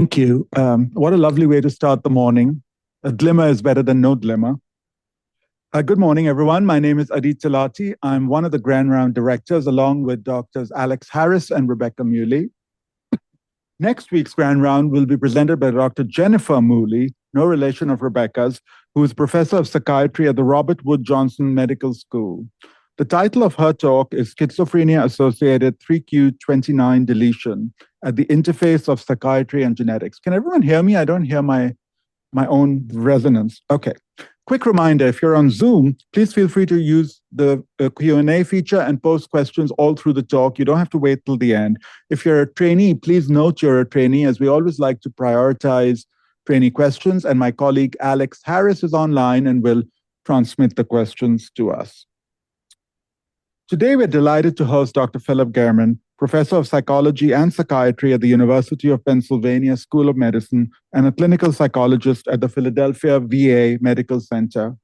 Thank you. What a lovely way to start the morning. A glimmer is better than no glimmer. Good morning, everyone. My name is Adit Talati. I'm one of the Grand Round directors, along with Doctors Alex Harris and Rebecca Muley. Next week's Grand Round will be presented by Dr. Jennifer Muley, no relation of Rebecca's, who is professor of psychiatry at the Robert Wood Johnson Medical School. The title of her talk is Schizophrenia-Associated 3q29 Deletion at the Interface of Psychiatry and Genetics. Can everyone hear me? I don't hear my own resonance. Okay. Quick reminder, if you're on Zoom, please feel free to use the Q&A feature and post questions all through the talk. You don't have to wait till the end. If you're a trainee, please note you're a trainee, as we always like to prioritize trainee questions. And my colleague Alex Harris is online and will transmit the questions to us. Today, we're delighted to host Dr. Philip Gehrman, professor of psychology and psychiatry at the University of Pennsylvania School of Medicine and a clinical psychologist at the Philadelphia VA Medical Center.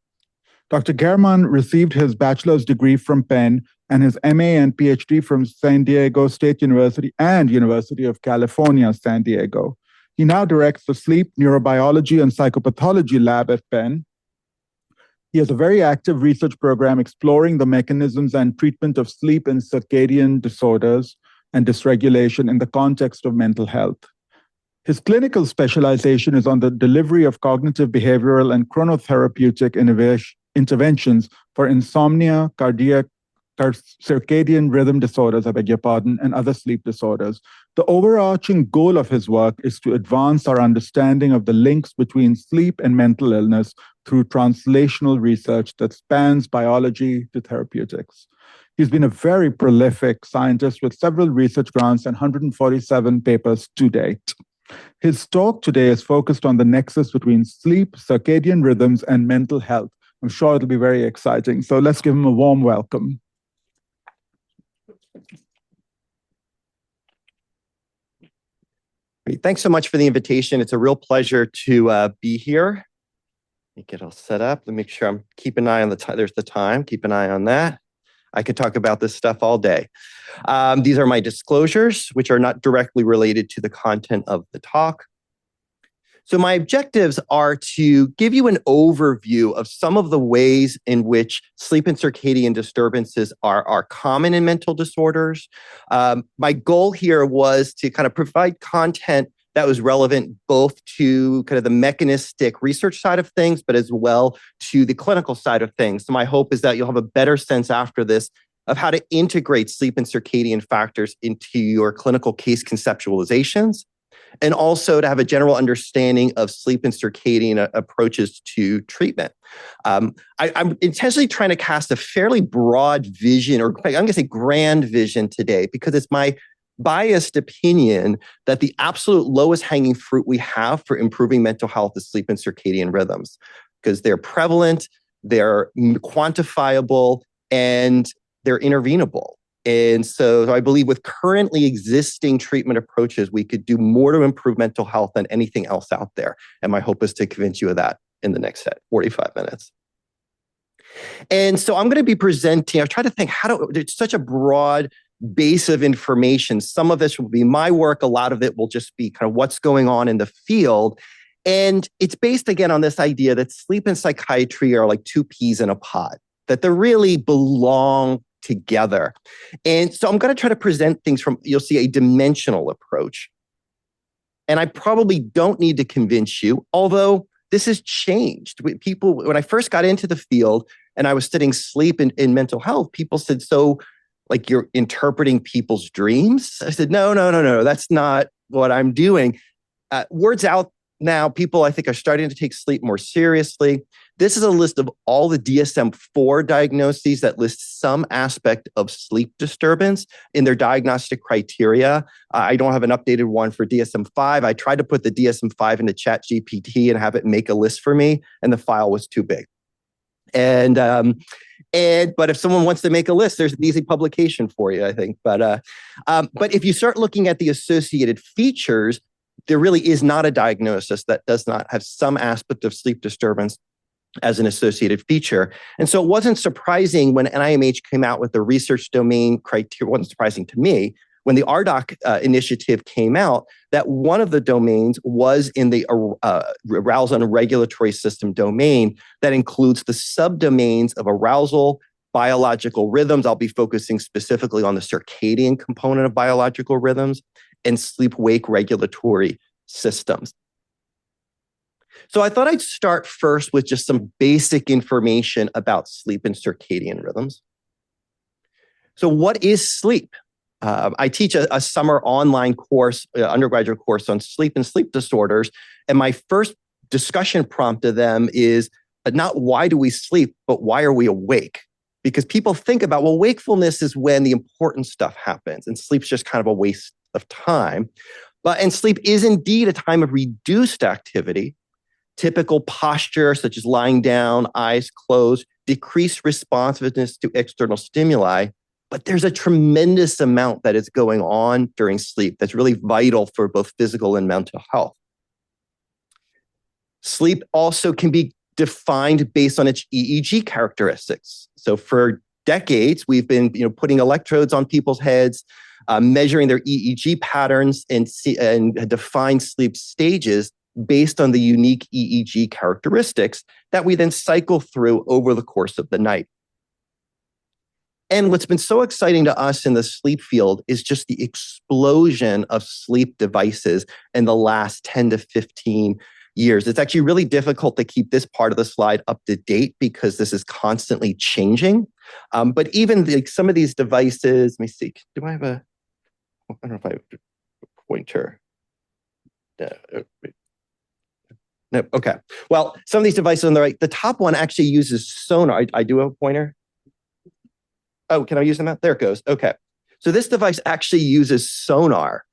Dr. Gehrman received his bachelor's degree from Penn and his MA and PhD from San Diego State University and University of California, San Diego. He now directs the Sleep, Neurobiology, and Psychopathology lab at Penn. He has a very active research program exploring the mechanisms and treatment of sleep and circadian disorders and dysregulation in the context of mental health. His clinical specialization is on the delivery of cognitive behavioral and chronotherapeutic interventions for insomnia, circadian rhythm disorders, and other sleep disorders. The overarching goal of his work is to advance our understanding of the links between sleep and mental illness through translational research that spans biology to therapeutics. He's been a very prolific scientist with several research grants and 147 papers to date. His talk today is focused on the nexus between sleep, circadian rhythms, and mental health. I'm sure it'll be very exciting. So let's give him a warm welcome. Great. Thanks so much for the invitation. It's a real pleasure to be here. Let me get all set up. Let me make sure I'm keep an eye on the time. There's the time. Keep an eye on that. I could talk about this stuff all day. These are my disclosures, which are not directly related to the content of the talk. So my objectives are to give you an overview of some of the ways in which sleep and circadian disturbances are common in mental disorders. My goal here was to kind of provide content that was relevant both to kind of the mechanistic research side of things, but as well to the clinical side of things. So my hope is that you'll have a better sense after this of how to integrate sleep and circadian factors into your clinical case conceptualizations, and also to have a general understanding of sleep and circadian approaches to treatment. I'm intentionally trying to cast a fairly broad vision, or I'm going to say grand vision today, because it's my biased opinion that the absolute lowest hanging fruit we have for improving mental health is sleep and circadian rhythms, because they're prevalent, they're quantifiable, and they're intervenable. And so I believe with currently existing treatment approaches, we could do more to improve mental health than anything else out there. And my hope is to convince you of that in the next 45 minutes. And so I'm going to be presenting, I've tried to think it's such a broad base of information. Some of this will be my work. A lot of it will just be kind of what's going on in the field. And it's based again on this idea that sleep and psychiatry are like two peas in a pod, that they really belong together. And so I'm going to try to present things from, you'll see, a dimensional approach. And I probably don't need to convince you, although this has changed. People, when I first got into the field and I was studying sleep and mental health, people said, so like you're interpreting people's dreams? I said, no, that's not what I'm doing. Words out now, people I think are starting to take sleep more seriously. This is a list of all the DSM-4 diagnoses that list some aspect of sleep disturbance in their diagnostic criteria. I don't have an updated one for DSM-5. I tried to put the DSM-5 into ChatGPT and have it make a list for me, and the file was too big. But if someone wants to make a list, there's an easy publication for you, I think. But if you start looking at the associated features, there really is not a diagnosis that does not have some aspect of sleep disturbance as an associated feature. And so it wasn't surprising when NIMH came out with the research domain criteria, it wasn't surprising to me, when the RDoC initiative came out, that one of the domains was in the arousal and regulatory system domain that includes the subdomains of arousal, biological rhythms. I'll be focusing specifically on the circadian component of biological rhythms, and sleep-wake regulatory systems. So I thought I'd start first with just some basic information about sleep and circadian rhythms. So what is sleep? I teach a summer online course, undergraduate course on sleep and sleep disorders. And my first discussion prompt to them is not why do we sleep, but why are we awake? Because people think about, well, wakefulness is when the important stuff happens, and sleep's just kind of a waste of time. And sleep is indeed a time of reduced activity. Typical posture, such as lying down, eyes closed, decreased responsiveness to external stimuli. But there's a tremendous amount that is going on during sleep that's really vital for both physical and mental health. Sleep also can be defined based on its EEG characteristics. So for decades, we've been putting electrodes on people's heads, measuring their EEG patterns, and define sleep stages based on the unique EEG characteristics that we then cycle through over the course of the night. And what's been so exciting to us in the sleep field is just the explosion of sleep devices in the last 10 to 15 years. It's actually really difficult to keep this part of the slide up to date because this is constantly changing. But even some of these devices, let me see, I don't know if I have a pointer. No, okay. Well, some of these devices on the right, the top one actually uses sonar. I do have a pointer. Oh, can I use them out? There it goes. Okay. So this device actually uses sonar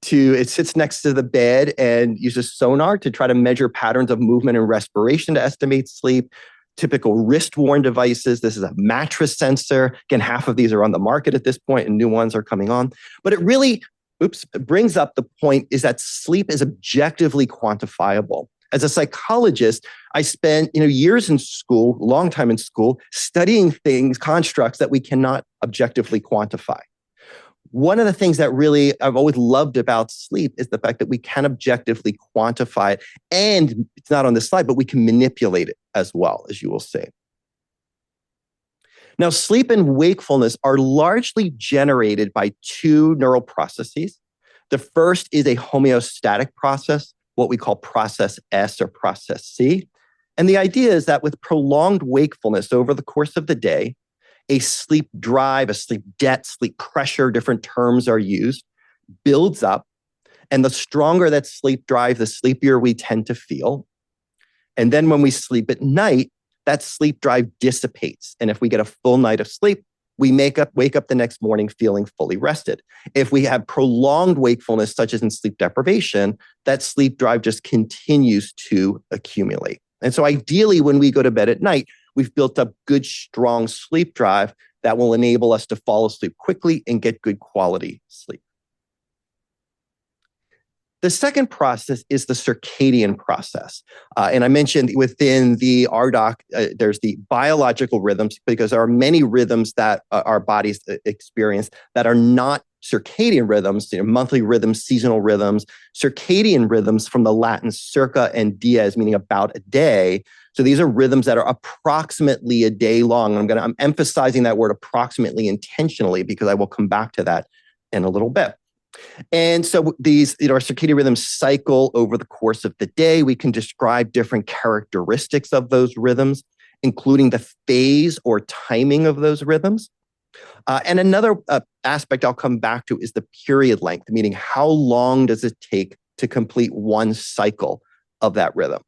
it sits next to the bed and uses sonar to try to measure patterns of movement and respiration to estimate sleep. Typical wrist-worn devices. This is a mattress sensor. Again, half of these are on the market at this point and new ones are coming on. But it really, brings up the point is that sleep is objectively quantifiable. As a psychologist, I spent years in school, long time in school, studying constructs that we cannot objectively quantify. One of the things that really I've always loved about sleep is the fact that we can objectively quantify it. And it's not on this slide, but we can manipulate it as well, as you will see. Now, sleep and wakefulness are largely generated by two neural processes. The first is a homeostatic process, what we call process S or process C. And the idea is that with prolonged wakefulness over the course of the day, a sleep drive, a sleep debt, sleep pressure, different terms are used, builds up. And the stronger that sleep drive, the sleepier we tend to feel. And then when we sleep at night, that sleep drive dissipates. And if we get a full night of sleep, we wake up the next morning feeling fully rested. If we have prolonged wakefulness, such as in sleep deprivation, that sleep drive just continues to accumulate. And so ideally, when we go to bed at night, we've built up good, strong sleep drive that will enable us to fall asleep quickly and get good quality sleep. The second process is the circadian process. And I mentioned within the RDoC, there's the biological rhythms, because there are many rhythms that our bodies experience that are not circadian rhythms, monthly rhythms, seasonal rhythms, circadian rhythms from the Latin circa and dies, meaning about a day. So these are rhythms that are approximately a day long. I'm emphasizing that word approximately intentionally because I will come back to that in a little bit. And so these, our circadian rhythms cycle over the course of the day. We can describe different characteristics of those rhythms, including the phase or timing of those rhythms. And another aspect I'll come back to is the period length, meaning how long does it take to complete one cycle of that rhythm?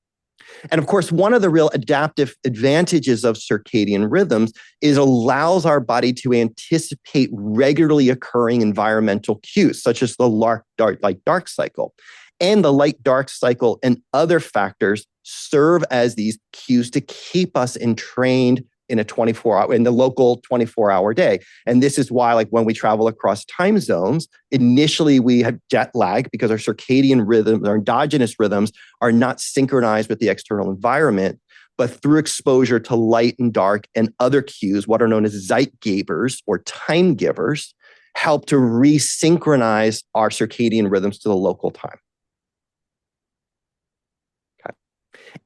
And of course, one of the real adaptive advantages of circadian rhythms is it allows our body to anticipate regularly occurring environmental cues, such as the light-dark cycle. And the light-dark cycle and other factors serve as these cues to keep us entrained in the local 24-hour day. And this is why, when we travel across time zones, initially we have jet lag because our circadian rhythms, our endogenous rhythms, are not synchronized with the external environment. But through exposure to light and dark and other cues, what are known as Zeitgebers or time givers, help to resynchronize our circadian rhythms to the local time. Okay.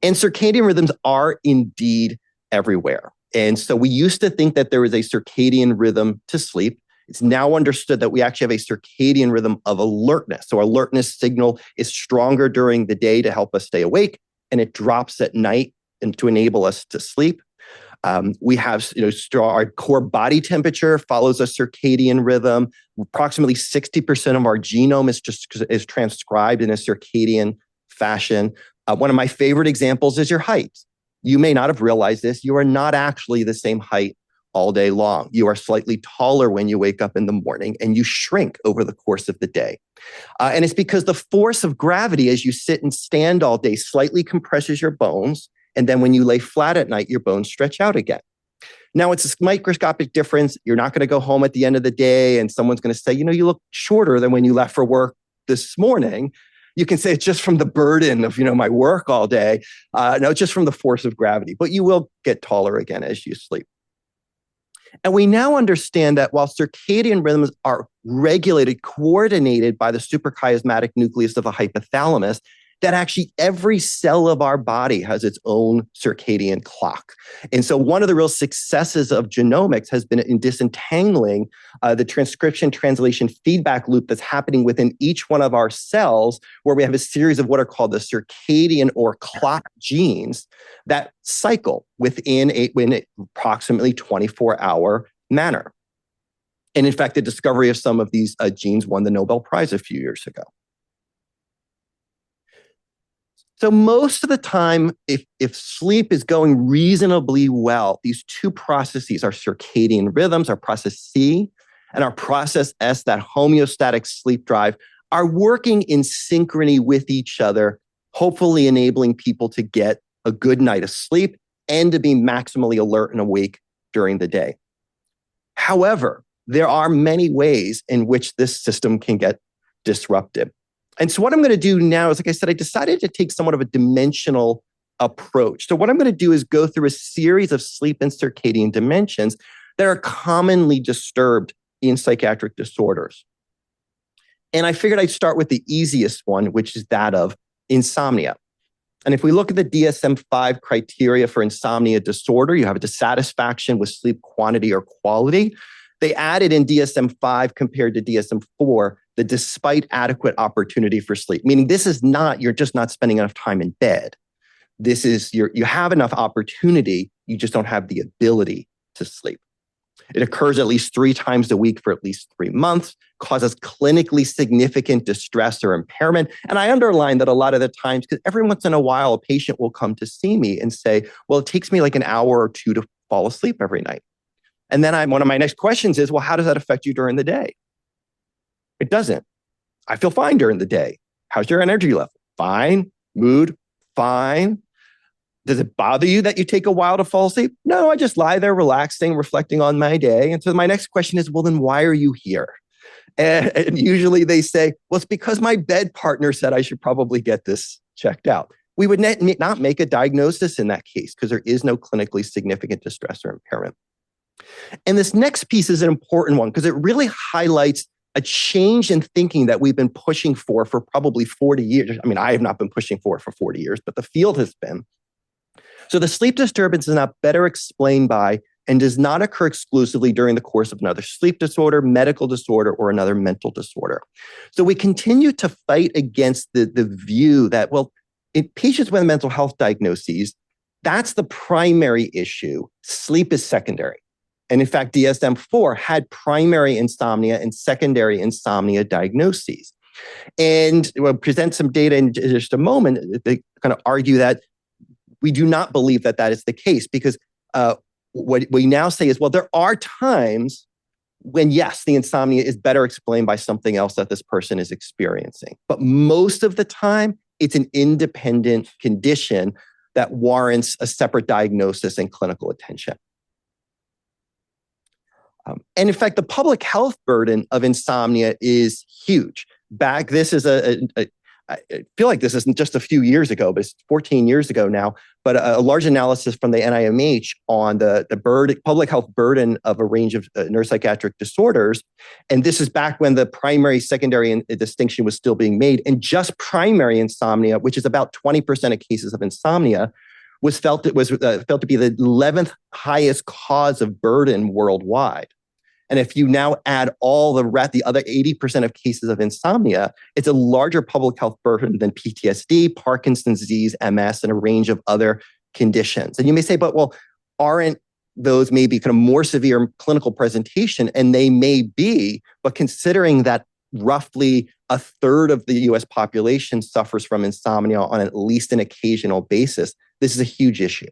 And circadian rhythms are indeed everywhere. And so we used to think that there was a circadian rhythm to sleep. It's now understood that we actually have a circadian rhythm of alertness. So alertness signal is stronger during the day to help us stay awake, and it drops at night and to enable us to sleep. We have, our core body temperature follows a circadian rhythm. Approximately 60% of our genome is transcribed in a circadian fashion. One of my favorite examples is your height. You may not have realized this. You are not actually the same height all day long. You are slightly taller when you wake up in the morning, and you shrink over the course of the day. And it's because the force of gravity as you sit and stand all day slightly compresses your bones. And then when you lay flat at night, your bones stretch out again. Now, it's a microscopic difference. You're not going to go home at the end of the day and someone's going to say, you look shorter than when you left for work this morning. You can say it's just from the burden of, my work all day. No, it's just from the force of gravity. But you will get taller again as you sleep. And we now understand that while circadian rhythms are regulated, coordinated by the suprachiasmatic nucleus of the hypothalamus, that actually every cell of our body has its own circadian clock. And so one of the real successes of genomics has been in disentangling the transcription translation feedback loop that's happening within each one of our cells, where we have a series of what are called the circadian or clock genes that cycle within approximately 24-hour manner. And in fact, the discovery of some of these genes won the Nobel Prize a few years ago. So most of the time, if sleep is going reasonably well, these two processes, our circadian rhythms, our process C, and our process S, that homeostatic sleep drive, are working in synchrony with each other, hopefully enabling people to get a good night of sleep and to be maximally alert and awake during the day. However, there are many ways in which this system can get disrupted. And so what I'm going to do now is, like I said, I decided to take somewhat of a dimensional approach. So what I'm going to do is go through a series of sleep and circadian dimensions that are commonly disturbed in psychiatric disorders. And I figured I'd start with the easiest one, which is that of insomnia. And if we look at the DSM-5 criteria for insomnia disorder, you have a dissatisfaction with sleep quantity or quality. They added in DSM-5 compared to DSM-4 the despite adequate opportunity for sleep, meaning this is not, you're just not spending enough time in bed. This is, you have enough opportunity, you just don't have the ability to sleep. It occurs at least 3 times a week for at least 3 months, causes clinically significant distress or impairment. And I underline that a lot of the times, because every once in a while, a patient will come to see me and say, well, it takes me like an hour or 2 to fall asleep every night. And then one of my next questions is, well, how does that affect you during the day? It doesn't. I feel fine during the day. How's your energy level? Fine. Mood? Fine. Does it bother you that you take a while to fall asleep? No, I just lie there relaxing, reflecting on my day. And so my next question is, well, then why are you here? And usually they say, well, it's because my bed partner said I should probably get this checked out. We would not make a diagnosis in that case because there is no clinically significant distress or impairment. And this next piece is an important one because it really highlights a change in thinking that we've been pushing for probably 40 years. I mean, I have not been pushing for 40 years, but the field has been. So the sleep disturbance is not better explained by and does not occur exclusively during the course of another sleep disorder, medical disorder, or another mental disorder. So we continue to fight against the view that, well, in patients with mental health diagnoses, that's the primary issue. Sleep is secondary. And in fact, DSM-4 had primary insomnia and secondary insomnia diagnoses. And we'll present some data in just a moment. They kind of argue that we do not believe that that is the case because what we now say is, well, there are times when, yes, the insomnia is better explained by something else that this person is experiencing. But most of the time, it's an independent condition that warrants a separate diagnosis and clinical attention. And in fact, the public health burden of insomnia is huge. This is I feel like this isn't just a few years ago, but it's 14 years ago now, but a large analysis from the NIMH on the public health burden of a range of neuropsychiatric disorders. And this is back when the primary, secondary distinction was still being made. And just primary insomnia, which is about 20% of cases of insomnia, was felt to be the 11th highest cause of burden worldwide. And if you now add all the other 80% of cases of insomnia, it's a larger public health burden than PTSD, Parkinson's disease, MS, and a range of other conditions. And you may say, but well, aren't those maybe kind of more severe clinical presentation? And they may be, but considering that roughly a third of the US population suffers from insomnia on at least an occasional basis, this is a huge issue.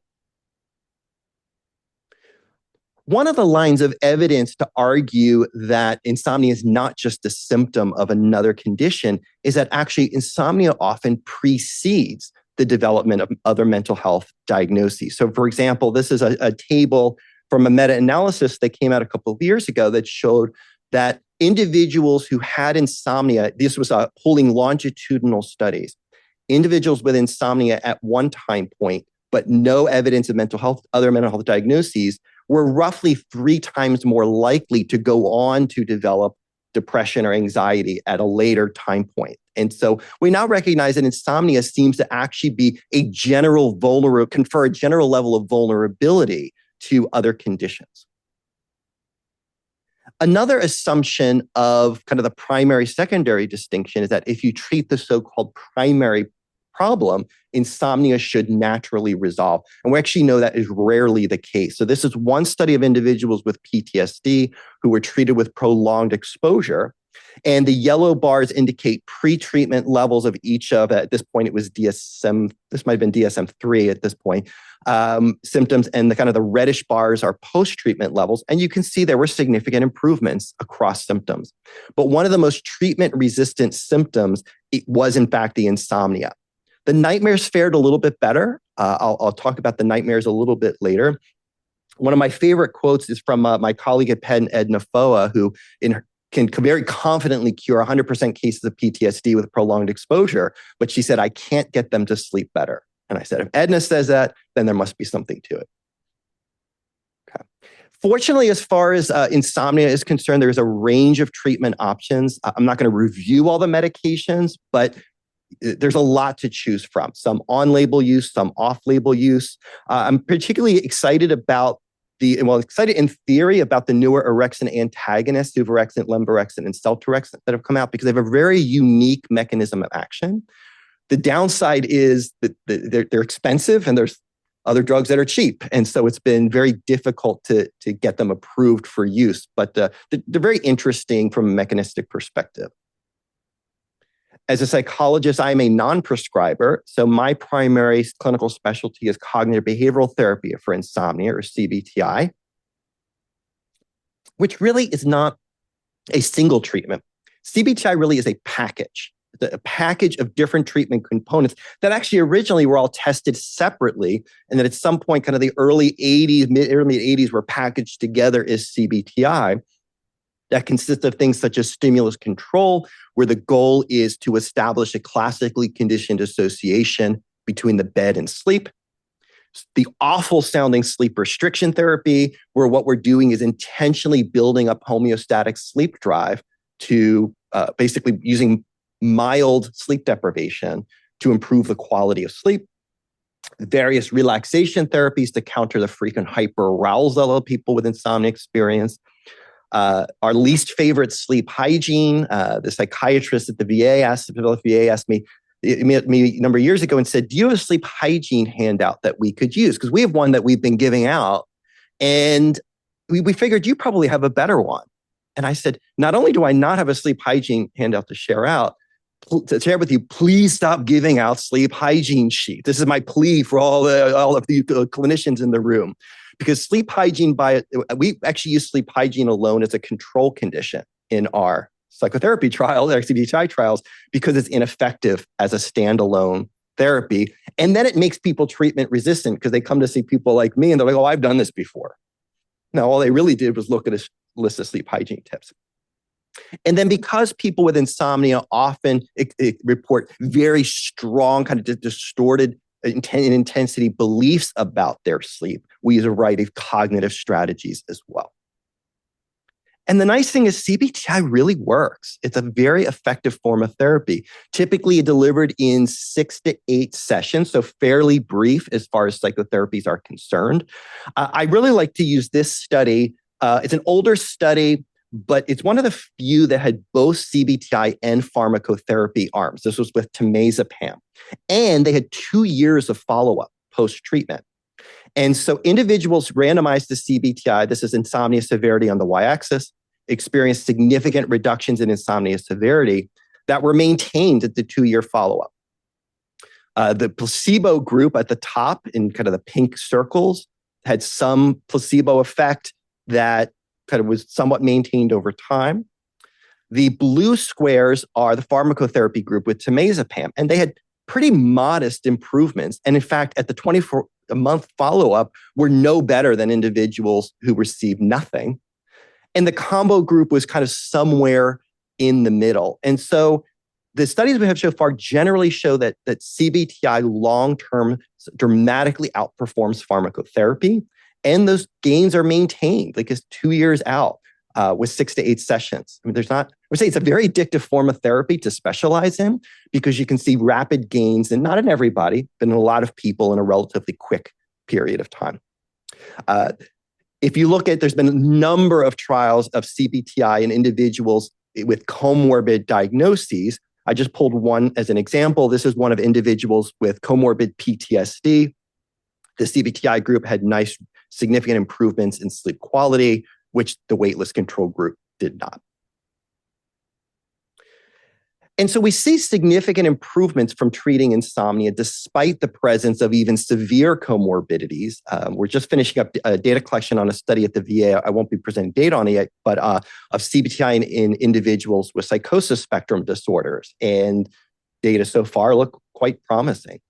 One of the lines of evidence to argue that insomnia is not just a symptom of another condition is that actually insomnia often precedes the development of other mental health diagnoses. So for example, this is a table from a meta-analysis that came out a couple of years ago that showed that individuals who had insomnia, this was pulling longitudinal studies, individuals with insomnia at one time point, but no evidence of other mental health diagnoses, were roughly 3 times more likely to go on to develop depression or anxiety at a later time point. And so we now recognize that insomnia seems to actually be confer a general level of vulnerability to other conditions. Another assumption of kind of the primary-secondary distinction is that if you treat the so-called primary problem, insomnia should naturally resolve. And we actually know that is rarely the case. So this is one study of individuals with PTSD who were treated with prolonged exposure. And the yellow bars indicate pre-treatment levels of each of, at this point, it was DSM, this might have been DSM-3 at this point, symptoms. And the reddish bars are post-treatment levels. And you can see there were significant improvements across symptoms. But one of the most treatment-resistant symptoms was, in fact, the insomnia. The nightmares fared a little bit better. I'll talk about the nightmares a little bit later. One of my favorite quotes is from my colleague at Penn, Edna Foa, who can very confidently cure 100% cases of PTSD with prolonged exposure. But she said, I can't get them to sleep better. And I said, if Edna says that, then there must be something to it. Okay. Fortunately, as far as insomnia is concerned, there's a range of treatment options. I'm not going to review all the medications, but there's a lot to choose from. Some on-label use, some off-label use. I'm particularly excited excited in theory about the newer orexin antagonists, suvorexant, lemborexant, and seltorexant that have come out because they have a very unique mechanism of action. The downside is that they're expensive and there's other drugs that are cheap. And so it's been very difficult to get them approved for use, but they're very interesting from a mechanistic perspective. As a psychologist, I'm a non-prescriber. So my primary clinical specialty is cognitive behavioral therapy for insomnia, or CBTI, which really is not a single treatment. CBTI really is a package. It's a package of different treatment components that actually originally were all tested separately. And then at some point, kind of the early 80s, mid 80s were packaged together as CBTI. That consists of things such as stimulus control, where the goal is to establish a classically conditioned association between the bed and sleep. The awful sounding sleep restriction therapy, where what we're doing is intentionally building up homeostatic sleep drive to basically using mild sleep deprivation to improve the quality of sleep. Various relaxation therapies to counter the frequent hyperarousal that people with insomnia experience. Our least favorite, sleep hygiene. The psychiatrist at the VA asked me a number of years ago and said, do you have a sleep hygiene handout that we could use? Because we have one that we've been giving out. And we figured you probably have a better one. And I said, not only do I not have a sleep hygiene handout to share with you, please stop giving out sleep hygiene sheets. This is my plea for all of the clinicians in the room. Because sleep hygiene, we actually use sleep hygiene alone as a control condition in our psychotherapy trials, our CBTI trials, because it's ineffective as a standalone therapy. And then it makes people treatment resistant because they come to see people like me and they're like, oh, I've done this before. No, all they really did was look at a list of sleep hygiene tips. And then because people with insomnia often report very strong, kind of distorted intensity beliefs about their sleep, we use a variety of cognitive strategies as well. And the nice thing is CBTI really works. It's a very effective form of therapy, typically delivered in 6 to 8 sessions, so fairly brief as far as psychotherapies are concerned. I really like to use this study. It's an older study, but it's one of the few that had both CBTI and pharmacotherapy arms. This was with temazepam. And they had 2 years of follow-up post-treatment. And so individuals randomized to CBTI, this is insomnia severity on the y-axis, experienced significant reductions in insomnia severity that were maintained at the 2-year follow-up. The placebo group at the top in kind of the pink circles had some placebo effect that kind of was somewhat maintained over time. The blue squares are the pharmacotherapy group with temazepam, and they had pretty modest improvements. And in fact, at the 24-month follow-up, were no better than individuals who received nothing. And the combo group was kind of somewhere in the middle. And so the studies we have so far generally show that CBTI long-term dramatically outperforms pharmacotherapy. And those gains are maintained, like it's 2 years out with 6 to 8 sessions. I mean, I would say it's a very addictive form of therapy to specialize in because you can see rapid gains, and not in everybody, but in a lot of people in a relatively quick period of time. If you look at, there's been a number of trials of CBTI in individuals with comorbid diagnoses. I just pulled one as an example. This is one of individuals with comorbid PTSD. The CBTI group had nice, significant improvements in sleep quality, which the waitlist control group did not. And so we see significant improvements from treating insomnia despite the presence of even severe comorbidities. We're just finishing up data collection on a study at the VA. I won't be presenting data on it yet, but of CBTI in individuals with psychosis spectrum disorders. And data so far look quite promising.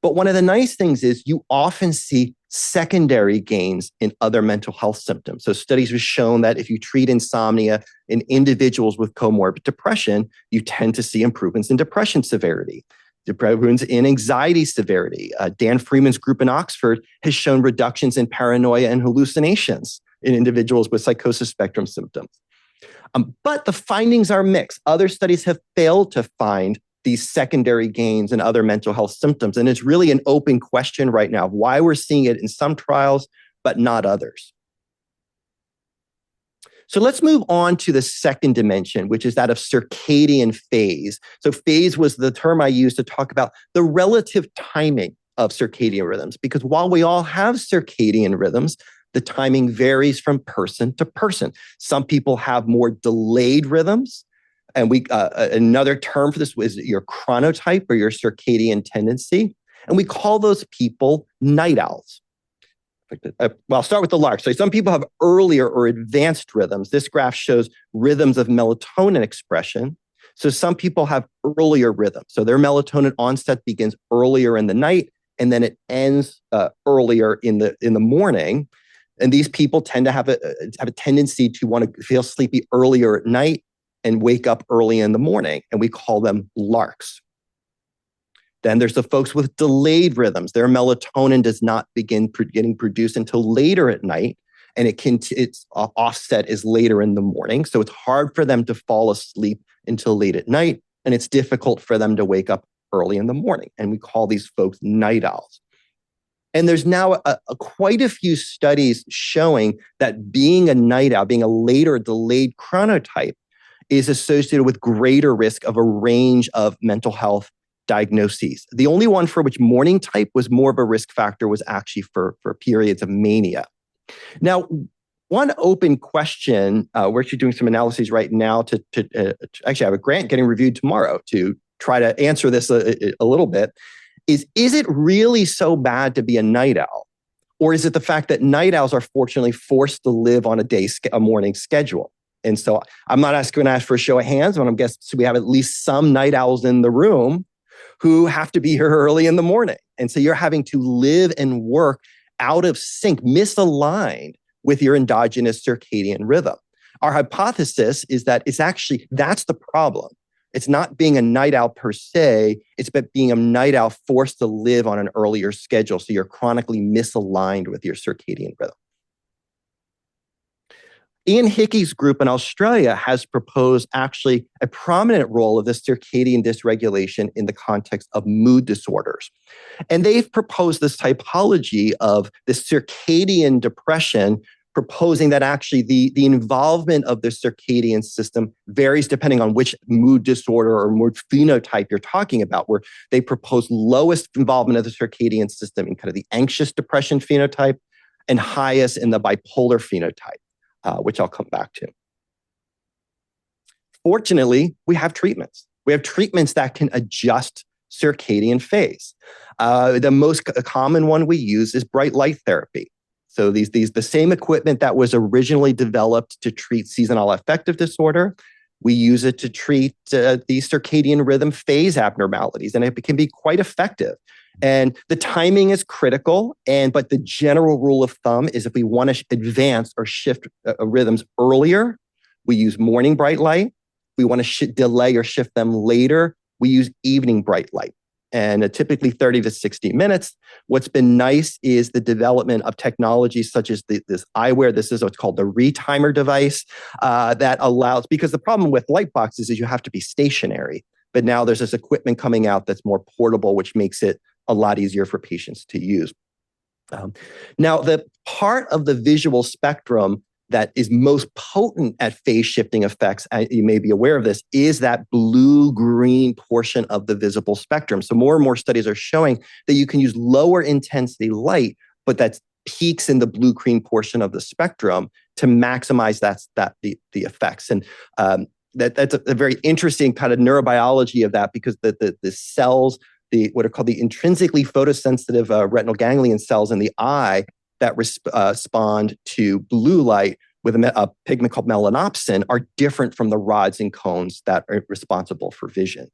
But one of the nice things is you often see secondary gains in other mental health symptoms. So studies have shown that if you treat insomnia in individuals with comorbid depression, you tend to see improvements in depression severity, improvements in anxiety severity. Dan Freeman's group in Oxford has shown reductions in paranoia and hallucinations in individuals with psychosis spectrum symptoms. But the findings are mixed. Other studies have failed to find these secondary gains in other mental health symptoms. And it's really an open question right now of why we're seeing it in some trials, but not others. So let's move on to the second dimension, which is that of circadian phase. So phase was the term I used to talk about the relative timing of circadian rhythms, because while we all have circadian rhythms, the timing varies from person to person. Some people have more delayed rhythms. And another term for this is your chronotype or your circadian tendency. And we call those people night owls. Well, I'll start with the larks. So some people have earlier or advanced rhythms. This graph shows rhythms of melatonin expression. So some people have earlier rhythms. So their melatonin onset begins earlier in the night, and then it ends earlier in the morning. And these people tend to have a tendency to want to feel sleepy earlier at night and wake up early in the morning, and we call them larks. Then there's the folks with delayed rhythms. Their melatonin does not begin getting produced until later at night, and its offset is later in the morning. So it's hard for them to fall asleep until late at night, and it's difficult for them to wake up early in the morning, and we call these folks night owls. And there's now quite a few studies showing that being a night owl, being a later delayed chronotype, is associated with greater risk of a range of mental health diagnoses. The only one for which morning type was more of a risk factor was actually for periods of mania. Now, one open question, we're actually doing some analyses right now to actually have a grant getting reviewed tomorrow to try to answer this a little bit, is it really so bad to be a night owl? Or is it the fact that night owls are fortunately forced to live on a morning schedule? And so I'm not going to ask for a show of hands, but I'm guessing we have at least some night owls in the room who have to be here early in the morning. And so you're having to live and work out of sync, misaligned with your endogenous circadian rhythm. Our hypothesis is that that's the problem. It's not being a night owl per se, it's about being a night owl forced to live on an earlier schedule. So you're chronically misaligned with your circadian rhythm. Ian Hickey's group in Australia has proposed actually a prominent role of this circadian dysregulation in the context of mood disorders. And they've proposed this typology of this circadian depression, proposing that actually the involvement of the circadian system varies depending on which mood disorder or mood phenotype you're talking about, where they propose lowest involvement of the circadian system in kind of the anxious depression phenotype and highest in the bipolar phenotype. Which I'll come back to. Fortunately, we have treatments. We have treatments that can adjust circadian phase. The most common one we use is bright light therapy. So the same equipment that was originally developed to treat seasonal affective disorder, we use it to treat these circadian rhythm phase abnormalities, and it can be quite effective. And the timing is critical, but the general rule of thumb is if we want to advance or shift rhythms earlier, we use morning bright light. We want to delay or shift them later, we use evening bright light. And typically 30 to 60 minutes. What's been nice is the development of technologies such as this eyewear. This is what's called the retimer device that allows, because the problem with light boxes is you have to be stationary. But now there's this equipment coming out that's more portable, which makes it a lot easier for patients to use. Now, the part of the visual spectrum that is most potent at phase shifting effects, you may be aware of this, is that blue-green portion of the visible spectrum. So more and more studies are showing that you can use lower intensity light, but that peaks in the blue-green portion of the spectrum to maximize the effects. And that's a very interesting kind of neurobiology of that, because the cells, what are called the intrinsically photosensitive retinal ganglion cells in the eye that respond to blue light with a pigment called melanopsin are different from the rods and cones that are responsible for vision.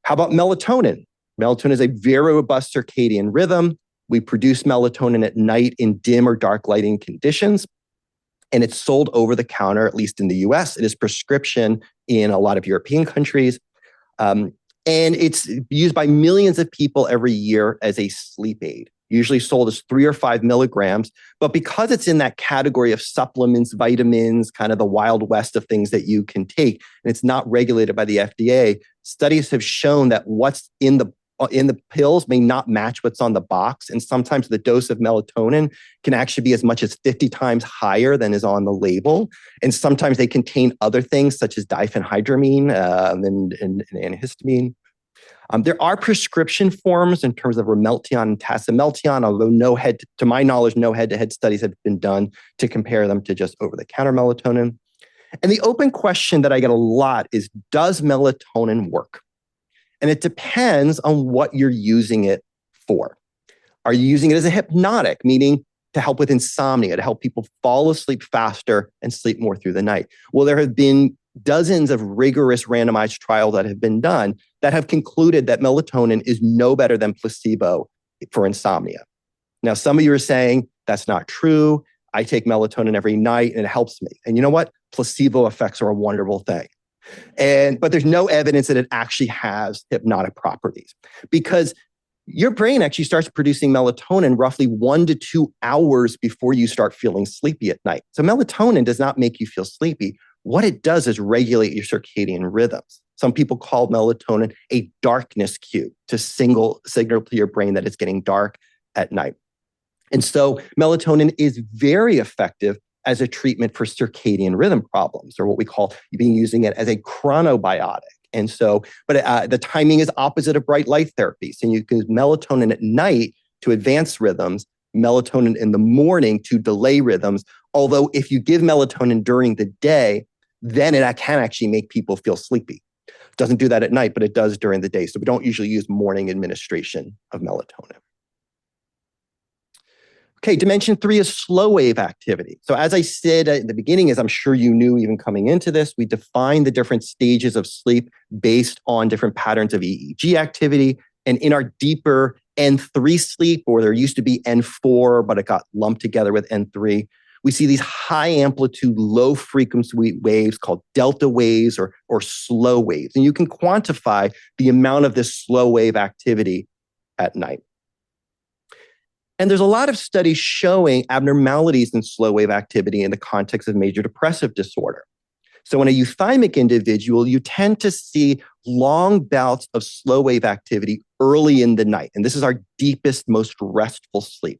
How about melatonin? Melatonin is a very robust circadian rhythm. We produce melatonin at night in dim or dark lighting conditions, and it's sold over the counter, at least in the US. It is prescription in a lot of European countries. And it's used by millions of people every year as a sleep aid, usually sold as 3 or 5 milligrams. But because it's in that category of supplements, vitamins, kind of the wild west of things that you can take, and it's not regulated by the FDA, studies have shown that what's in the pills may not match what's on the box. And sometimes the dose of melatonin can actually be as much as 50 times higher than is on the label. And sometimes they contain other things such as diphenhydramine and antihistamine. There are prescription forms in terms of Ramelteon and Tasimelteon, although to my knowledge, no head-to-head studies have been done to compare them to just over-the-counter melatonin. And the open question that I get a lot is, does melatonin work? And it depends on what you're using it for. Are you using it as a hypnotic, meaning to help with insomnia, to help people fall asleep faster and sleep more through the night? Well, there have been dozens of rigorous randomized trials that have been done that have concluded that melatonin is no better than placebo for insomnia. Now, some of you are saying that's not true. I take melatonin every night and it helps me. And you know what? Placebo effects are a wonderful thing. But there's no evidence that it actually has hypnotic properties, because your brain actually starts producing melatonin roughly 1 to 2 hours before you start feeling sleepy at night. So melatonin does not make you feel sleepy. What it does is regulate your circadian rhythms. Some people call melatonin a darkness cue to signal to your brain that it's getting dark at night. And so melatonin is very effective as a treatment for circadian rhythm problems, or what we call using it as a chronobiotic. And so, but the timing is opposite of bright light therapy. So you can use melatonin at night to advance rhythms, melatonin in the morning to delay rhythms. Although if you give melatonin during the day, then it can actually make people feel sleepy. It doesn't do that at night, but it does during the day. So we don't usually use morning administration of melatonin. Okay, dimension 3 is slow wave activity. So as I said at the beginning, as I'm sure you knew even coming into this, we define the different stages of sleep based on different patterns of EEG activity. And in our deeper N3 sleep, or there used to be N4, but it got lumped together with N3, we see these high amplitude, low frequency waves called delta waves or slow waves. And you can quantify the amount of this slow wave activity at night. And there's a lot of studies showing abnormalities in slow wave activity in the context of major depressive disorder. So in a euthymic individual, you tend to see long bouts of slow wave activity early in the night. And this is our deepest, most restful sleep.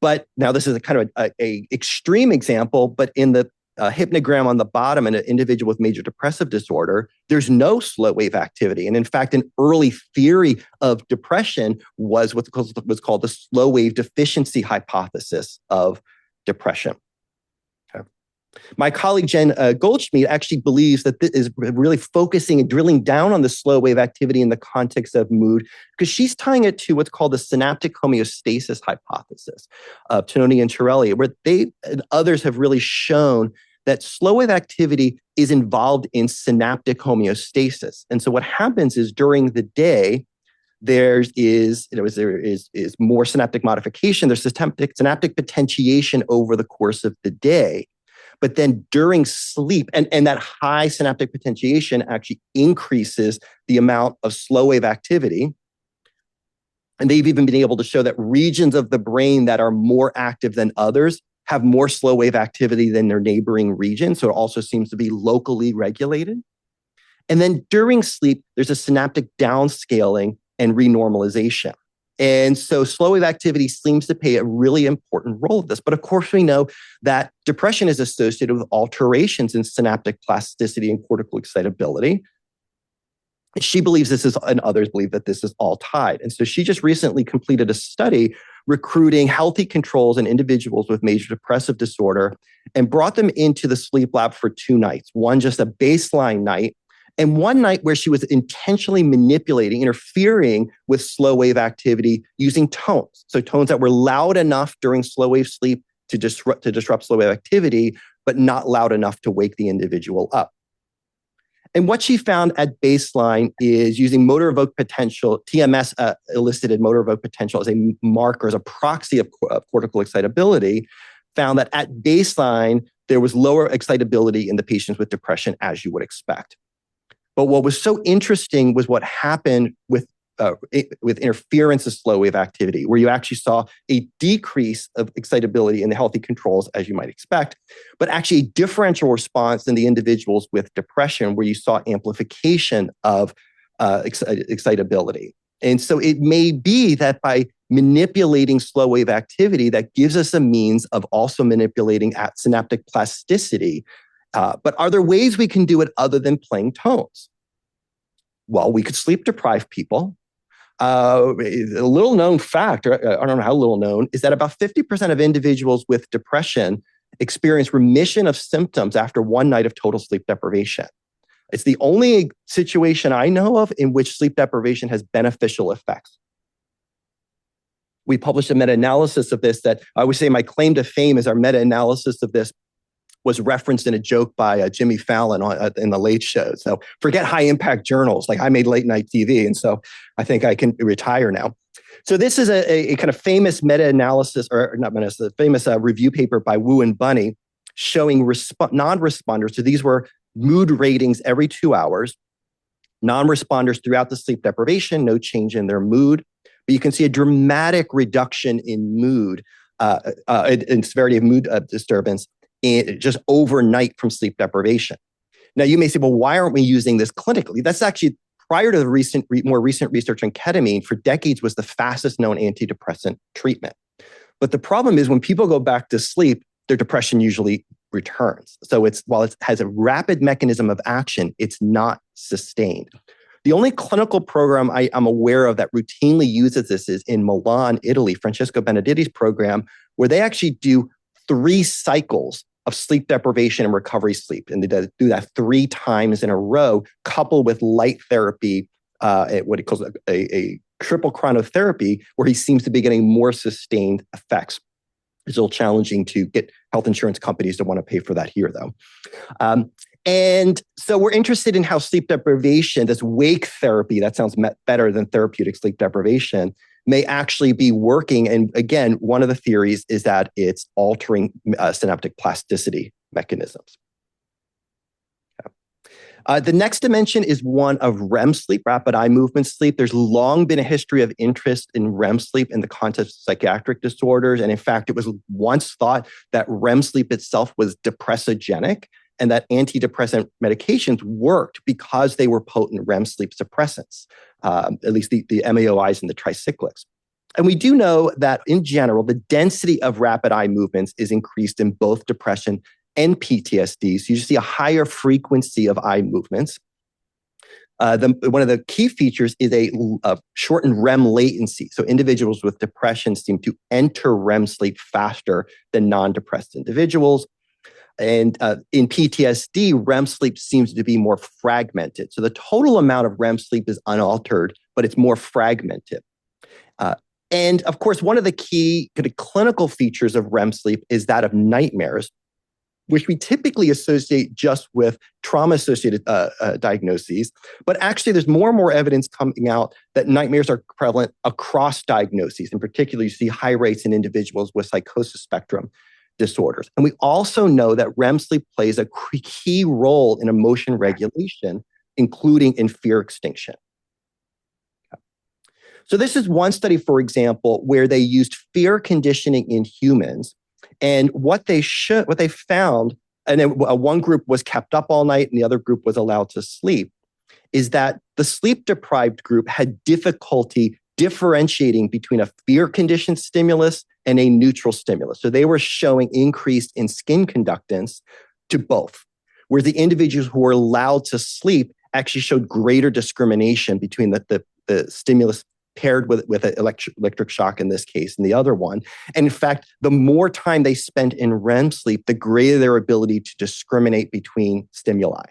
But now this is a kind of a extreme example, but in the hypnogram on the bottom in an individual with major depressive disorder, there's no slow wave activity. And in fact, an early theory of depression was what's called the slow wave deficiency hypothesis of depression. My colleague Jen Goldschmidt actually believes that this is really focusing and drilling down on the slow wave activity in the context of mood, because she's tying it to what's called the synaptic homeostasis hypothesis of Tononi and Torelli, where they and others have really shown that slow wave activity is involved in synaptic homeostasis. And so what happens is during the day, there is more synaptic modification, there's synaptic potentiation over the course of the day. But then during sleep, and that high synaptic potentiation actually increases the amount of slow wave activity. And they've even been able to show that regions of the brain that are more active than others have more slow wave activity than their neighboring regions. So it also seems to be locally regulated. And then during sleep, there's a synaptic downscaling and renormalization. And so slow wave activity seems to play a really important role of this. But of course, we know that depression is associated with alterations in synaptic plasticity and cortical excitability. She believes this is, and others believe that this is all tied. And so she just recently completed a study recruiting healthy controls in individuals with major depressive disorder and brought them into the sleep lab for 2 nights. One, just a baseline night, and one night where she was intentionally manipulating, interfering with slow wave activity using tones. So tones that were loud enough during slow wave sleep to disrupt slow wave activity, but not loud enough to wake the individual up. And what she found at baseline is using motor evoked potential, TMS elicited motor evoked potential as a marker, as a proxy of cortical excitability, found that at baseline, there was lower excitability in the patients with depression, as you would expect. But what was so interesting was what happened with interference of slow wave activity, where you actually saw a decrease of excitability in the healthy controls, as you might expect, but actually a differential response in the individuals with depression, where you saw amplification of excitability. And so it may be that by manipulating slow wave activity, that gives us a means of also manipulating at synaptic plasticity. But are there ways we can do it other than playing tones? Well, we could sleep deprive people. A little known fact, or I don't know how little known, is that about 50% of individuals with depression experience remission of symptoms after 1 night of total sleep deprivation. It's the only situation I know of in which sleep deprivation has beneficial effects. We published a meta-analysis of this that I would say my claim to fame is our meta-analysis of this was referenced in a joke by Jimmy Fallon in the Late Show. So forget high impact journals. Like I made late night TV. And so I think I can retire now. So this is a kind of famous meta-analysis, or not meta-analysis, famous review paper by Wu and Bunny showing non-responders. So these were mood ratings every 2 hours. Non-responders throughout the sleep deprivation, no change in their mood. But you can see a dramatic reduction in mood, in severity of mood disturbance just overnight from sleep deprivation. Now, you may say, well, why aren't we using this clinically? That's actually prior to the more recent research on ketamine, for decades was the fastest known antidepressant treatment. But the problem is when people go back to sleep, their depression usually returns. So while it has a rapid mechanism of action, it's not sustained. The only clinical program I'm aware of that routinely uses this is in Milan, Italy, Francesco Benedetti's program, where they actually do 3 cycles of sleep deprivation and recovery sleep. And they do that 3 times in a row, coupled with light therapy, what he calls a triple chronotherapy, where he seems to be getting more sustained effects. It's a little challenging to get health insurance companies to want to pay for that here, though. And so we're interested in how sleep deprivation, this wake therapy, that sounds better than therapeutic sleep deprivation, may actually be working. And again, one of the theories is that it's altering synaptic plasticity mechanisms. The next dimension is one of REM sleep, rapid eye movement sleep. There's long been a history of interest in REM sleep in the context of psychiatric disorders. And in fact, it was once thought that REM sleep itself was depressogenic and that antidepressant medications worked because they were potent REM sleep suppressants, at least the MAOIs and the tricyclics. And we do know that in general, the density of rapid eye movements is increased in both depression and PTSD. So you just see a higher frequency of eye movements. One of the key features is a shortened REM latency. So individuals with depression seem to enter REM sleep faster than non-depressed individuals. And in PTSD, REM sleep seems to be more fragmented. So the total amount of REM sleep is unaltered, but it's more fragmented. And of course, one of the key kind of clinical features of REM sleep is that of nightmares, which we typically associate just with trauma-associated diagnoses. But actually, there's more and more evidence coming out that nightmares are prevalent across diagnoses. In particular, you see high rates in individuals with psychosis spectrum disorders. And we also know that REM sleep plays a key role in emotion regulation, including in fear extinction. So this is one study, for example, where they used fear conditioning in humans. And what they found, and then one group was kept up all night and the other group was allowed to sleep, is that the sleep-deprived group had difficulty differentiating between a fear-conditioned stimulus and a neutral stimulus. So they were showing increase in skin conductance to both, whereas the individuals who were allowed to sleep actually showed greater discrimination between the stimulus paired with an electric shock in this case and the other one. And in fact, the more time they spent in REM sleep, the greater their ability to discriminate between stimuli.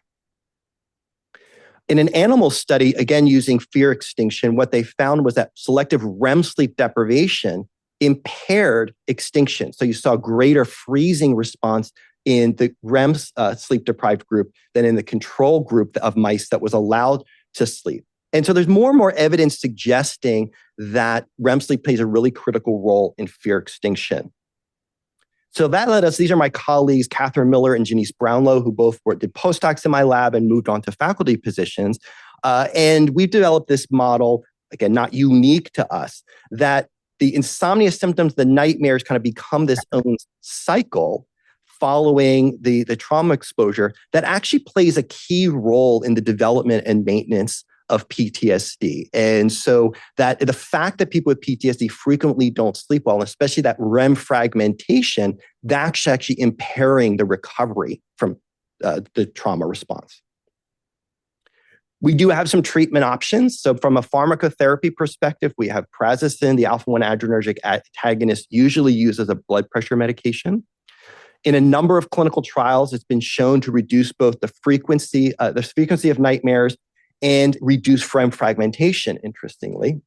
In an animal study, again using fear extinction, what they found was that selective REM sleep deprivation impaired extinction. So you saw greater freezing response in the REM sleep-deprived group than in the control group of mice that was allowed to sleep. And so there's more and more evidence suggesting that REM sleep plays a really critical role in fear extinction. So that led us, these are my colleagues, Catherine Miller and Janice Brownlow, who both did postdocs in my lab and moved on to faculty positions. And we've developed this model, again, not unique to us, that the insomnia symptoms, the nightmares kind of become this own cycle following the trauma exposure that actually plays a key role in the development and maintenance of PTSD. And so that the fact that people with PTSD frequently don't sleep well, and especially that REM fragmentation, that's actually impairing the recovery from the trauma response. We do have some treatment options. So from a pharmacotherapy perspective, we have prazosin, the alpha-1 adrenergic antagonist, usually used as a blood pressure medication. In a number of clinical trials, it's been shown to reduce both the frequency of nightmares and reduce REM fragmentation, interestingly.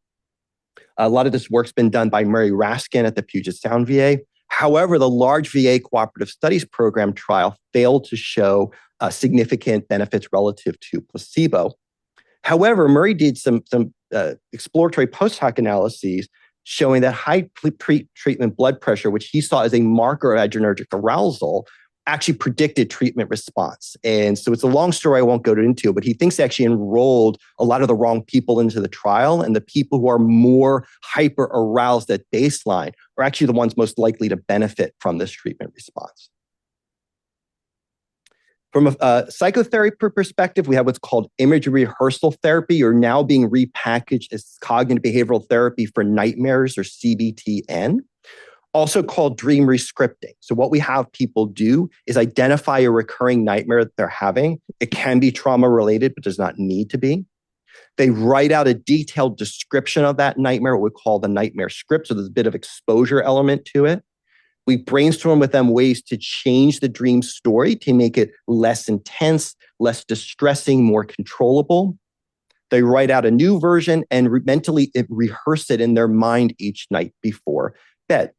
A lot of this work's been done by Murray Raskin at the Puget Sound VA. However, the large VA Cooperative Studies Program trial failed to show significant benefits relative to placebo. However, Murray did some exploratory post-hoc analyses showing that high treatment blood pressure, which he saw as a marker of adrenergic arousal, actually predicted treatment response. And so it's a long story I won't go into, but he thinks they actually enrolled a lot of the wrong people into the trial, and the people who are more hyper aroused at baseline are actually the ones most likely to benefit from this treatment response. From a psychotherapy perspective, we have what's called imagery rehearsal therapy, or now being repackaged as cognitive behavioral therapy for nightmares, or CBTN. Also called dream rescripting. So what we have people do is identify a recurring nightmare that they're having. It can be trauma related, but does not need to be. They write out a detailed description of that nightmare, what we call the nightmare script. So there's a bit of exposure element to it. We brainstorm with them ways to change the dream story to make it less intense, less distressing, more controllable. They write out a new version and mentally rehearse it in their mind each night before bed.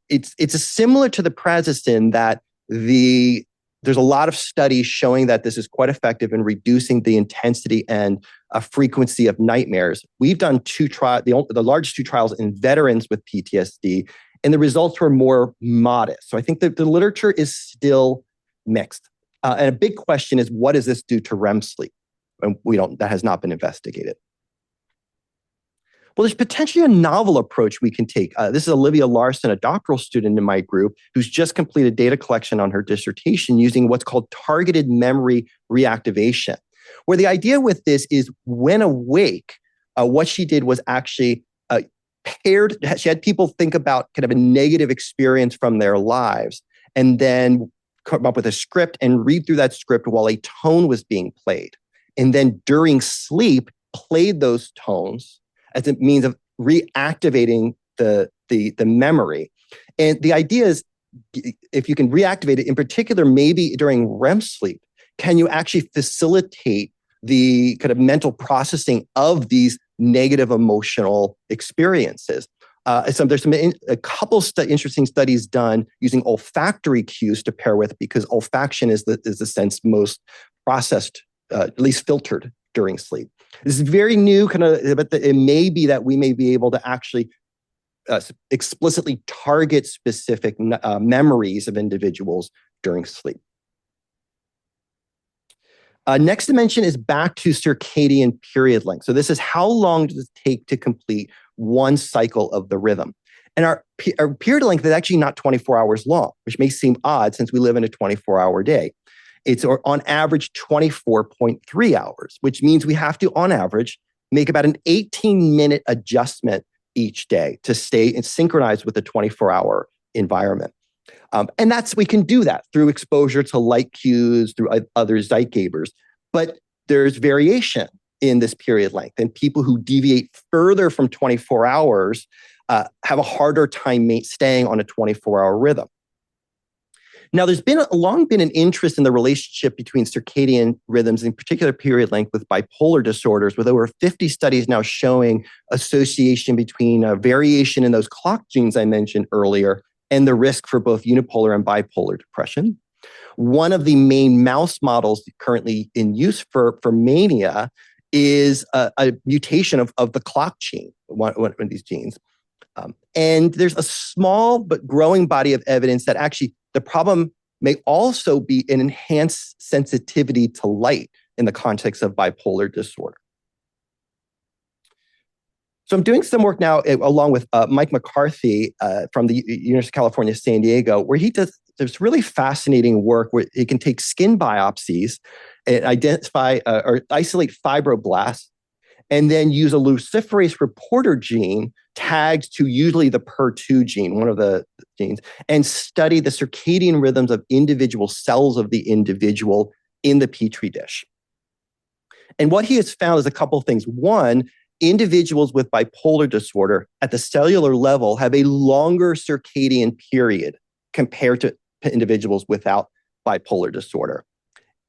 It's similar to the prazosin that the there's a lot of studies showing that this is quite effective in reducing the intensity and frequency of nightmares. We've done the largest 2 trials in veterans with PTSD, and the results were more modest. So I think that the literature is still mixed. And a big question is, what does this do to REM sleep? And that has not been investigated. Well, there's potentially a novel approach we can take. This is Olivia Larson, a doctoral student in my group, who's just completed data collection on her dissertation using what's called targeted memory reactivation, where the idea with this is when awake, what she did was actually she had people think about kind of a negative experience from their lives and then come up with a script and read through that script while a tone was being played. And then during sleep, played those tones as a means of reactivating the memory. And the idea is, if you can reactivate it, in particular, maybe during REM sleep, can you actually facilitate the kind of mental processing of these negative emotional experiences? There's a couple interesting studies done using olfactory cues to pair with, because olfaction is the sense most processed, at least filtered during sleep. This is very new, but it may be that we may be able to actually explicitly target specific memories of individuals during sleep. Next dimension is back to circadian period length. So this is how long does it take to complete one cycle of the rhythm? And our period length is actually not 24 hours long, which may seem odd since we live in a 24-hour day. It's on average 24.3 hours, which means we have to, on average, make about an 18-minute adjustment each day to stay and synchronize with the 24-hour environment. And we can do that through exposure to light cues, through other Zeitgebers. But there's variation in this period length. And people who deviate further from 24 hours have a harder time staying on a 24-hour rhythm. Now, there's long been an interest in the relationship between circadian rhythms, in particular period length, with bipolar disorders, with over 50 studies now showing association between variation in those clock genes I mentioned earlier and the risk for both unipolar and bipolar depression. One of the main mouse models currently in use for mania is a mutation of the clock gene, one of these genes. And there's a small but growing body of evidence that actually the problem may also be an enhanced sensitivity to light in the context of bipolar disorder. So I'm doing some work now along with Mike McCarthy from the University of California, San Diego, where he does this really fascinating work where he can take skin biopsies and identify or isolate fibroblasts, and then use a luciferase reporter gene tagged to usually the PER2 gene, one of the genes, and study the circadian rhythms of individual cells of the individual in the Petri dish. And what he has found is a couple of things. One, individuals with bipolar disorder at the cellular level have a longer circadian period compared to individuals without bipolar disorder.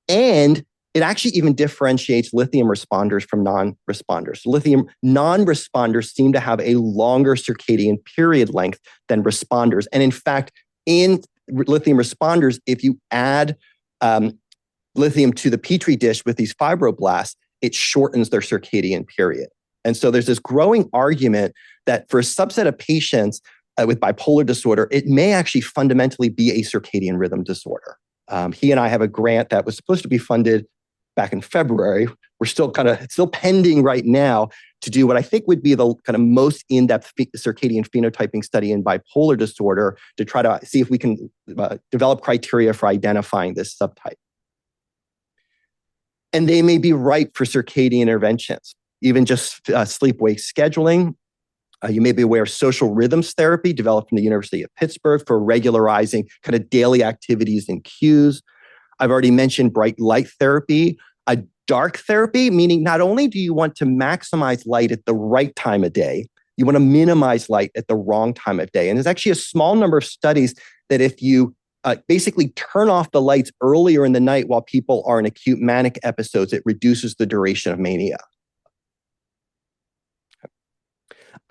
And it actually even differentiates lithium responders from non-responders. Lithium non-responders seem to have a longer circadian period length than responders. And in fact, in lithium responders, if you add lithium to the Petri dish with these fibroblasts, it shortens their circadian period. And so there's this growing argument that for a subset of patients with bipolar disorder, it may actually fundamentally be a circadian rhythm disorder. He and I have a grant that was supposed to be funded back in February. We're still pending right now to do what I think would be the kind of most in-depth circadian phenotyping study in bipolar disorder to try to see if we can develop criteria for identifying this subtype. And they may be right for circadian interventions, even just sleep-wake scheduling. You may be aware of social rhythms therapy developed from the University of Pittsburgh for regularizing kind of daily activities and cues. I've already mentioned bright light therapy. A dark therapy, meaning not only do you want to maximize light at the right time of day, you want to minimize light at the wrong time of day. And there's actually a small number of studies that if you basically turn off the lights earlier in the night while people are in acute manic episodes, it reduces the duration of mania.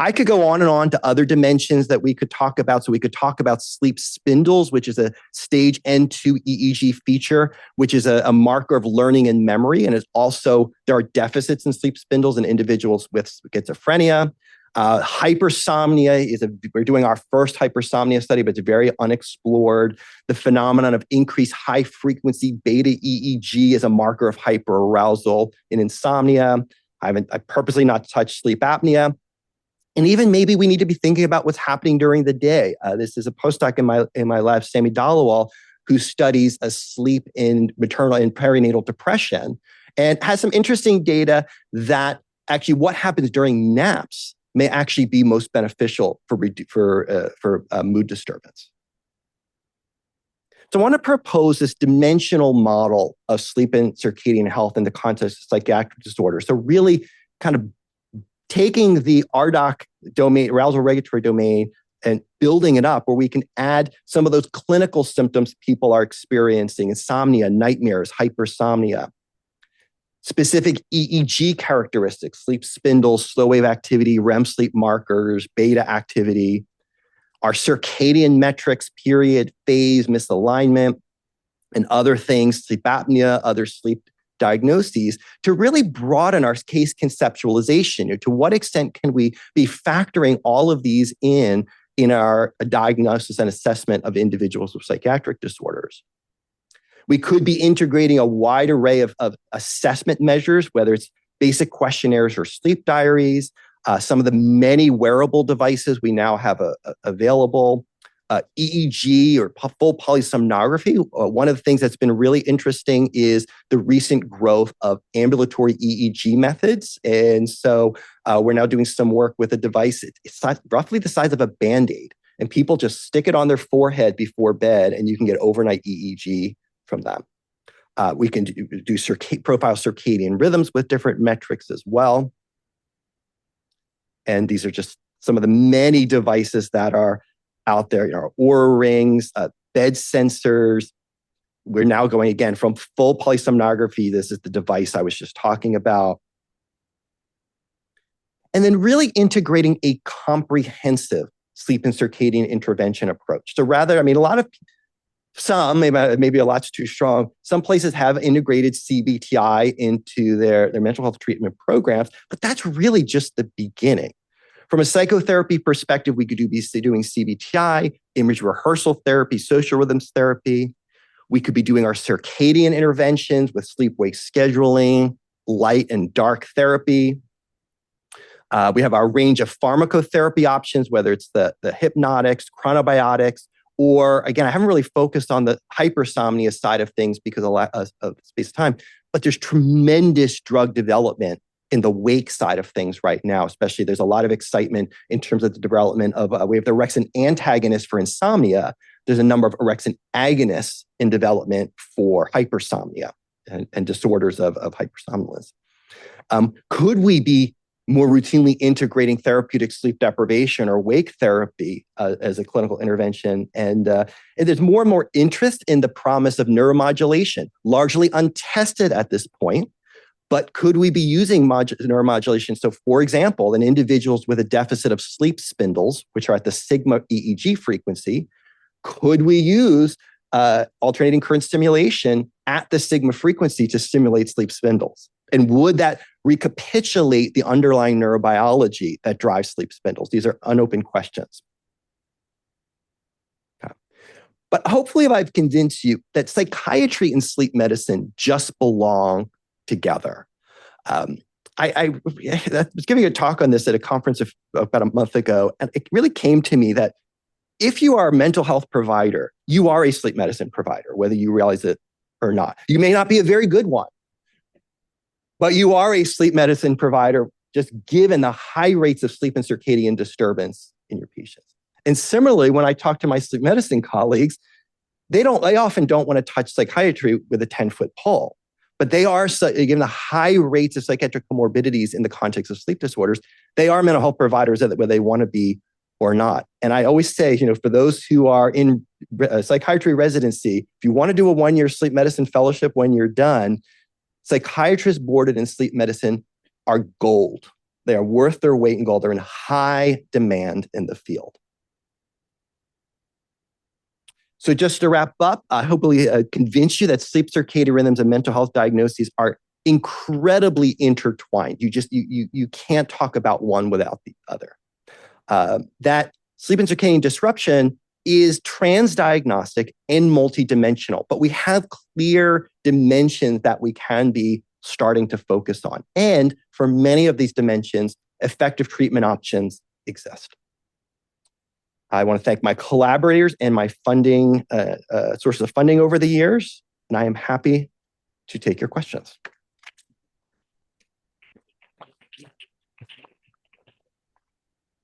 I could go on and on to other dimensions that we could talk about. So we could talk about sleep spindles, which is a stage N2 EEG feature, which is a marker of learning and memory. And it's also, there are deficits in sleep spindles in individuals with schizophrenia. Hypersomnia we're doing our first hypersomnia study, but it's very unexplored. The phenomenon of increased high frequency beta EEG is a marker of hyperarousal in insomnia. I purposely not touched sleep apnea. And even maybe we need to be thinking about what's happening during the day. This is a postdoc in my lab, Sami Dalawal, who studies sleep in maternal and perinatal depression and has some interesting data that actually what happens during naps may actually be most beneficial for mood disturbance. So I want to propose this dimensional model of sleep and circadian health in the context of psychiatric disorders. So really kind of taking the RDoC domain, arousal regulatory domain, and building it up where we can add some of those clinical symptoms people are experiencing: insomnia, nightmares, hypersomnia, specific EEG characteristics, sleep spindles, slow wave activity, REM sleep markers, beta activity, our circadian metrics, period, phase, misalignment, and other things, sleep apnea, other sleep diagnoses, to really broaden our case conceptualization. To what extent can we be factoring all of these in our diagnosis and assessment of individuals with psychiatric disorders? We could be integrating a wide array of assessment measures, whether it's basic questionnaires or sleep diaries, some of the many wearable devices we now have available, EEG or full polysomnography. One of the things that's been really interesting is the recent growth of ambulatory EEG methods. And so we're now doing some work with a device. It's roughly the size of a Band-Aid. And people just stick it on their forehead before bed, and you can get overnight EEG from them. We can do profile circadian rhythms with different metrics as well. And these are just some of the many devices that are out there, Oura rings, bed sensors. We're now going again from full polysomnography. This is the device I was just talking about. And then really integrating a comprehensive sleep and circadian intervention approach. So rather, some, maybe a lot's too strong. Some places have integrated CBTI into their mental health treatment programs, but that's really just the beginning. From a psychotherapy perspective, we could be doing CBTI, image rehearsal therapy, social rhythms therapy. We could be doing our circadian interventions with sleep-wake scheduling, light and dark therapy. We have our range of pharmacotherapy options, whether it's the hypnotics, chronobiotics, or again, I haven't really focused on the hypersomnia side of things because of space and time, but there's tremendous drug development in the wake side of things right now. Especially there's a lot of excitement in terms of the development of, we have the orexin antagonist for insomnia. There's a number of orexin agonists in development for hypersomnia and disorders of hypersomnolence. Could we be more routinely integrating therapeutic sleep deprivation or wake therapy as a clinical intervention? And there's more and more interest in the promise of neuromodulation, largely untested at this point. But could we be using neuromodulation? So for example, in individuals with a deficit of sleep spindles, which are at the sigma EEG frequency, could we use alternating current stimulation at the sigma frequency to stimulate sleep spindles? And would that recapitulate the underlying neurobiology that drives sleep spindles? These are unopened questions. Okay. But hopefully I've convinced you that psychiatry and sleep medicine just belong together. I was giving a talk on this at a conference about a month ago, and it really came to me that if you are a mental health provider, you are a sleep medicine provider, whether you realize it or not. You may not be a very good one, but you are a sleep medicine provider, just given the high rates of sleep and circadian disturbance in your patients. And similarly, when I talk to my sleep medicine colleagues, they often don't want to touch psychiatry with a 10-foot pole. But they are, given the high rates of psychiatric comorbidities in the context of sleep disorders, they are mental health providers whether they want to be or not. And I always say, for those who are in psychiatry residency, if you want to do a 1-year sleep medicine fellowship when you're done, psychiatrists boarded in sleep medicine are gold. They are worth their weight in gold. They're in high demand in the field. So just to wrap up, I hopefully convince you that sleep circadian rhythms and mental health diagnoses are incredibly intertwined. You can't talk about one without the other. That sleep and circadian disruption is transdiagnostic and multidimensional, but we have clear dimensions that we can be starting to focus on. And for many of these dimensions, effective treatment options exist. I want to thank my collaborators and my funding sources of funding over the years, and I am happy to take your questions.